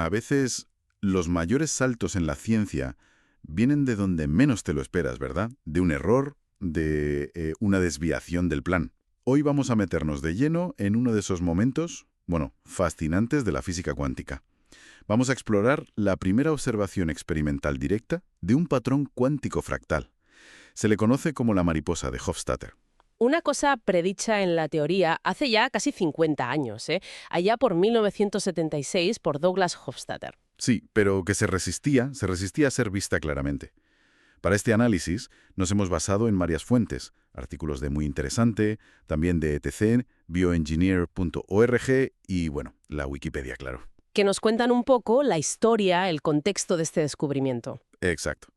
A veces los mayores saltos en la ciencia vienen de donde menos te lo esperas, ¿verdad? De un error, de una desviación del plan. Hoy vamos a meternos de lleno en uno de esos momentos, bueno, fascinantes de la física cuántica. Vamos a explorar la primera observación experimental directa de un patrón cuántico fractal. Se le conoce como la mariposa de Hofstadter. Una cosa predicha en la teoría hace ya casi 50 años, allá por 1976 por Douglas Hofstadter. Sí, pero que se resistía a ser vista claramente. Para este análisis nos hemos basado en varias fuentes, artículos de Muy Interesante, también de ETC, bioengineer.org y, bueno, la Wikipedia, claro. Que nos cuentan un poco la historia, el contexto de este descubrimiento. Exacto.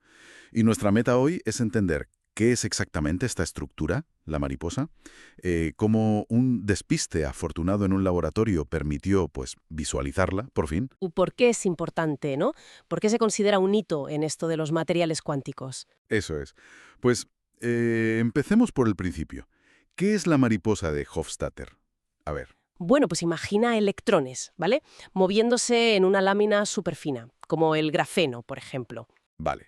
Y nuestra meta hoy es entender qué es exactamente esta estructura, la mariposa, cómo un despiste afortunado en un laboratorio permitió, pues, visualizarla, por fin. ¿Por qué es importante, no? ¿Por qué se considera un hito en esto de los materiales cuánticos? Eso es. Pues, empecemos por el principio. ¿Qué es la mariposa de Hofstadter? A ver. Bueno, pues imagina electrones, ¿vale? Moviéndose en una lámina superfina, como el grafeno, por ejemplo. Vale.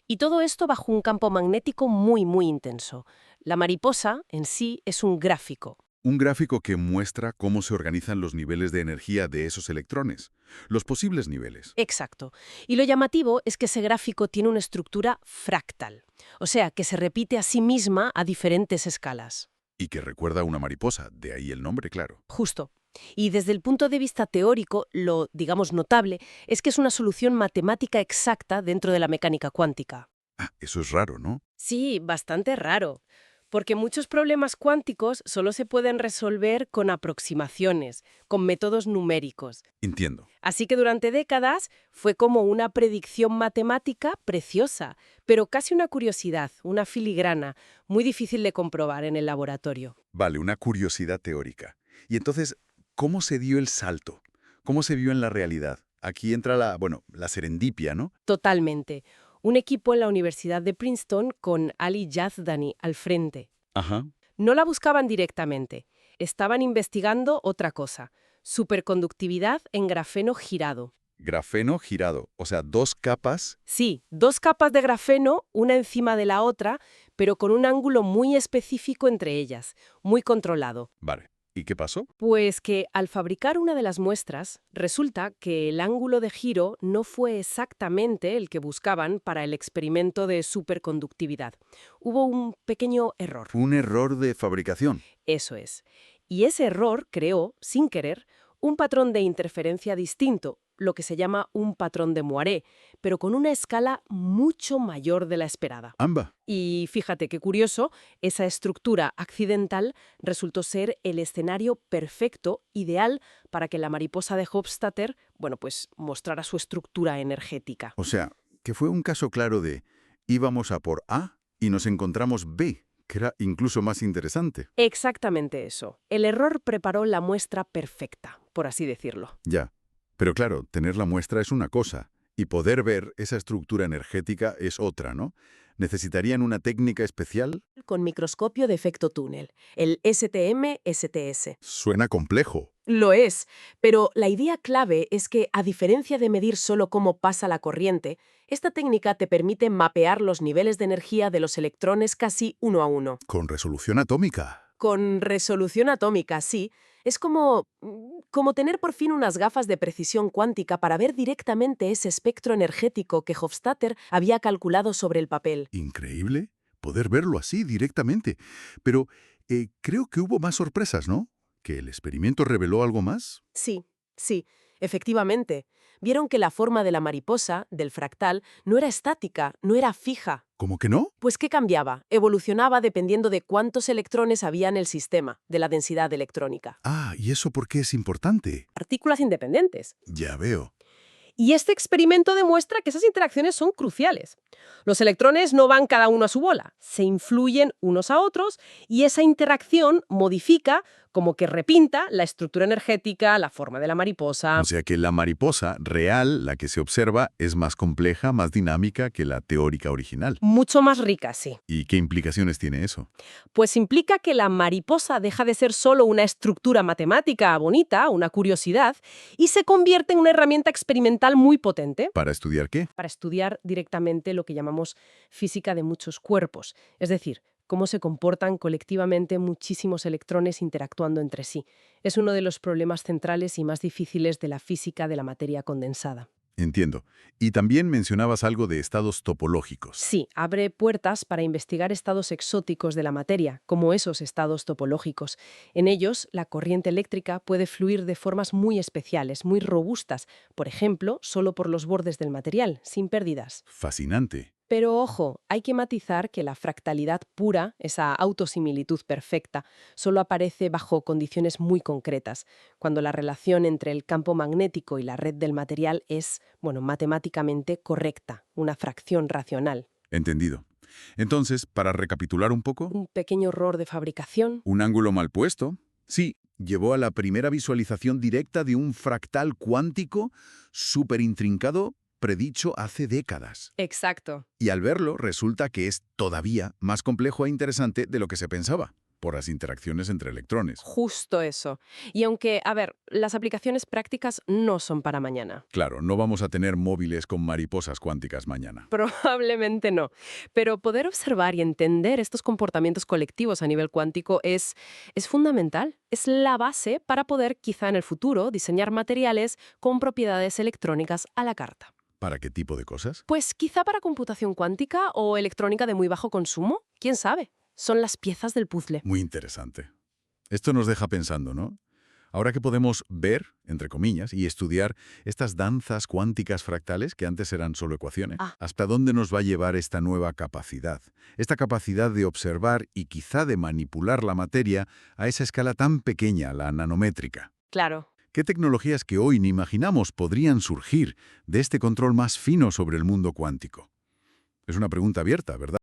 Y todo esto bajo un campo magnético muy, muy intenso. La mariposa en sí es un gráfico. Un gráfico que muestra cómo se organizan los niveles de energía de esos electrones, los posibles niveles. Exacto. Y lo llamativo es que ese gráfico tiene una estructura fractal, o sea, que se repite a sí misma a diferentes escalas. Y que recuerda a una mariposa, de ahí el nombre, claro. Justo. Y desde el punto de vista teórico, lo, digamos, notable es que es una solución matemática exacta dentro de la mecánica cuántica. Ah, eso es raro, ¿no? Sí, bastante raro, porque muchos problemas cuánticos solo se pueden resolver con aproximaciones, con métodos numéricos. Entiendo. Así que durante décadas fue como una predicción matemática preciosa, pero casi una curiosidad, una filigrana, muy difícil de comprobar en el laboratorio. Vale, una curiosidad teórica. Y entonces, ¿cómo se dio el salto? ¿Cómo se vio en la realidad? Aquí entra la serendipia, ¿no? Totalmente. Un equipo en la Universidad de Princeton con Ali Yazdani al frente. Ajá. No la buscaban directamente, estaban investigando otra cosa, superconductividad en grafeno girado. Grafeno girado, o sea, dos capas. Sí, dos capas de grafeno, una encima de la otra, pero con un ángulo muy específico entre ellas, muy controlado. Vale. ¿Y qué pasó? Pues que al fabricar una de las muestras, resulta que el ángulo de giro no fue exactamente el que buscaban para el experimento de superconductividad. Hubo un pequeño error. Un error de fabricación. Eso es. Y ese error creó, sin querer, un patrón de interferencia distinto, lo que se llama un patrón de Moiré, pero con una escala mucho mayor de la esperada. Amba. Y fíjate qué curioso, esa estructura accidental resultó ser el escenario perfecto, ideal, para que la mariposa de Hofstadter, bueno, pues mostrara su estructura energética. O sea, que fue un caso claro de íbamos a por A y nos encontramos B, que era incluso más interesante. Exactamente eso. El error preparó la muestra perfecta, por así decirlo. Ya. Pero claro, tener la muestra es una cosa, y poder ver esa estructura energética es otra, ¿no? ¿Necesitarían una técnica especial? Con microscopio de efecto túnel, el STM-STS. Suena complejo. Lo es, pero la idea clave es que, a diferencia de medir solo cómo pasa la corriente, esta técnica te permite mapear los niveles de energía de los electrones casi uno a uno. Con resolución atómica. Con resolución atómica, sí. Es como tener por fin unas gafas de precisión cuántica para ver directamente ese espectro energético que Hofstadter había calculado sobre el papel. Increíble poder verlo así directamente. Pero creo que hubo más sorpresas, ¿no? ¿Que el experimento reveló algo más? Sí, sí, efectivamente. Vieron que la forma de la mariposa, del fractal, no era estática, no era fija. ¿Cómo que no? Pues ¿qué cambiaba? Evolucionaba dependiendo de cuántos electrones había en el sistema, de la densidad electrónica. Ah, ¿y eso por qué es importante? Partículas independientes. Ya veo. Y este experimento demuestra que esas interacciones son cruciales. Los electrones no van cada uno a su bola, se influyen unos a otros y esa interacción modifica como que repinta la estructura energética, la forma de la mariposa. O sea que la mariposa real, la que se observa, es más compleja, más dinámica que la teórica original. Mucho más rica, sí. ¿Y qué implicaciones tiene eso? Pues implica que la mariposa deja de ser solo una estructura matemática bonita, una curiosidad, y se convierte en una herramienta experimental muy potente ¿Para estudiar qué? para estudiar directamente lo que llamamos física de muchos cuerpos, es decir, cómo se comportan colectivamente muchísimos electrones interactuando entre sí. Es uno de los problemas centrales y más difíciles de la física de la materia condensada. Entiendo. Y también mencionabas algo de estados topológicos. Sí, abre puertas para investigar estados exóticos de la materia, como esos estados topológicos. En ellos, la corriente eléctrica puede fluir de formas muy especiales, muy robustas, por ejemplo, solo por los bordes del material, sin pérdidas. Fascinante. Pero ojo, hay que matizar que la fractalidad pura, esa autosimilitud perfecta, solo aparece bajo condiciones muy concretas, cuando la relación entre el campo magnético y la red del material es, bueno, matemáticamente correcta, una fracción racional. Entendido. Entonces, para recapitular un poco, Un pequeño error de fabricación. un ángulo mal puesto, sí, llevó a la primera visualización directa de un fractal cuántico súper intrincado predicho hace décadas. Exacto. Y al verlo, resulta que es todavía más complejo e interesante de lo que se pensaba, por las interacciones entre electrones. Justo eso. Y aunque, a ver, las aplicaciones prácticas no son para mañana. Claro, no vamos a tener móviles con mariposas cuánticas mañana. Probablemente no. Pero poder observar y entender estos comportamientos colectivos a nivel cuántico es fundamental. Es la base para poder, quizá en el futuro, diseñar materiales con propiedades electrónicas a la carta. ¿Para qué tipo de cosas? Pues quizá para computación cuántica o electrónica de muy bajo consumo. ¿Quién sabe? Son las piezas del puzzle. Muy interesante. Esto nos deja pensando, ¿no? Ahora que podemos ver, entre comillas, y estudiar estas danzas cuánticas fractales, que antes eran solo ecuaciones, ¿hasta dónde nos va a llevar esta nueva capacidad? Esta capacidad de observar y quizá de manipular la materia a esa escala tan pequeña, la nanométrica. Claro. ¿Qué tecnologías que hoy ni imaginamos podrían surgir de este control más fino sobre el mundo cuántico? Es una pregunta abierta, ¿verdad?